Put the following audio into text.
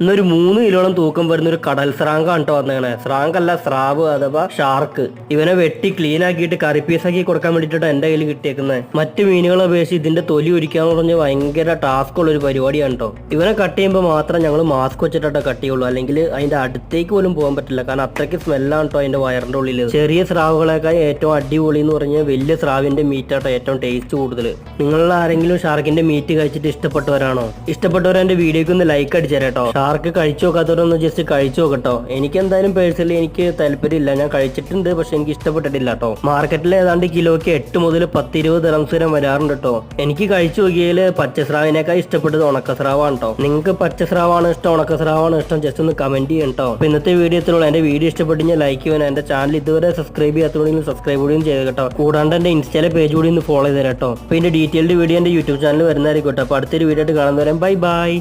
ഇന്നൊരു 3 കിലോളം തൂക്കം വരുന്ന ഒരു കടൽ സ്രാങ്കാണ് കേട്ടോ വന്നേക്കണേ. സ്രാങ്കല്ല, സ്രാവ് അഥവാ ഷാർക്ക്. ഇവനെ വെട്ടി ക്ലീൻ ആക്കിയിട്ട് കറി പീസാക്കി കൊടുക്കാൻ വേണ്ടിയിട്ടാണ് എന്റെ കയ്യിൽ കിട്ടിയേക്കുന്നത്. മറ്റു മീനുകളെ അപേക്ഷിച്ച് ഇതിന്റെ തൊലി ഒരിക്കാന്ന് പറഞ്ഞ് ഭയങ്കര ടാസ്ക് ഉള്ള ഒരു പരിപാടിയാണ് കേട്ടോ. ഇവനെ കട്ട് ചെയ്യുമ്പോൾ മാത്രം ഞങ്ങൾ മാസ്ക് വെച്ചിട്ടോ കട്ട് ചെയ്യുള്ളൂ, അല്ലെങ്കിൽ അതിന്റെ അടുത്തേക്ക് പോലും പോകാൻ പറ്റില്ല. കാരണം അത്രയ്ക്ക് സ്മെല്ലാണ് കേട്ടോ അതിന്റെ വയറിന്റെ ഉള്ളിൽ. ചെറിയ സ്രാവുകളേക്കാൾ ഏറ്റവും അടിപൊളി എന്ന് പറഞ്ഞാൽ വലിയ സ്രാവിന്റെ മീറ്റാട്ടോ ഏറ്റവും ടേസ്റ്റ് കൂടുതൽ. നിങ്ങളിൽ ആരെങ്കിലും ഷാർക്കിന്റെ മീറ്റ് കഴിച്ചിട്ട് ഇഷ്ടപ്പെട്ടവരാണോ? ഇഷ്ടപ്പെട്ടവരെ എന്റെ വീഡിയോക്ക് ഒന്ന് ലൈക്ക് അടിച്ചേരട്ടോ. ഷാർക്ക് കഴിച്ചു നോക്കാത്തവരൊന്ന് ജസ്റ്റ് കഴിച്ചു നോക്കട്ടോ. എനിക്ക് എന്തായാലും പേഴ്സണലി എനിക്ക് താല്പര്യമില്ല, ഞാൻ കഴിച്ചിട്ടുണ്ട്, പക്ഷെ എനിക്ക് ഇഷ്ടപ്പെട്ടിട്ടില്ല കേട്ടോ. മാർക്കറ്റിൽ ഏതാണ്ട് കിലോയ്ക്ക് 8 മുതൽ 10-20 ദിറംസ് വരെ വരാറുണ്ട് കേട്ടോ. എനിക്ക് കഴിച്ചു നോക്കിയതിൽ പച്ചസ്രാവിനേക്കാൾ ഇഷ്ടപ്പെട്ടത് ഉണക്കസ്രാവാണ് കേട്ടോ. നിങ്ങൾക്ക് പച്ചസ്രാവാണ് ഇഷ്ടം, ഉണക്കസ്രാവാണ് ഇഷ്ടം? ജസ്റ്റ് ഒന്ന് കമന്റ് ചെയ്യണം കേട്ടോ. അപ്പൊ ഇന്നത്തെ വീഡിയോ എത്തുള്ളൂ. എന്റെ വീഡിയോ ഇഷ്ടപ്പെട്ടെങ്കിൽ ലൈക്ക് ചെയ്യാൻ, എന്റെ ചാനൽ ഇതുവരെ സബ്സ്ക്രൈബ് ചെയ്യാത്തതുകൊണ്ട് സബ്സ്ക്രൈബ് കൂടിയും ചെയ്ത് കേട്ടോ. കൂടാണ്ട് എന്റെ ഇൻസ്റ്റയിലെ പേജ് കൂടി ഒന്ന് ഫോളോ ചെയ്ത് കേട്ടോ. അപ്പൊ ഇതിന്റെ ഡീറ്റെയിൽഡ് വീഡിയോ എന്റെ യൂട്യൂബ് ചാനൽ വരുന്നതായിരിക്കും കേട്ടോ. അപ്പൊ അടുത്തൊരു വീഡിയോ ആയിട്ട് കാണുന്നവരെ ബൈ ബൈ.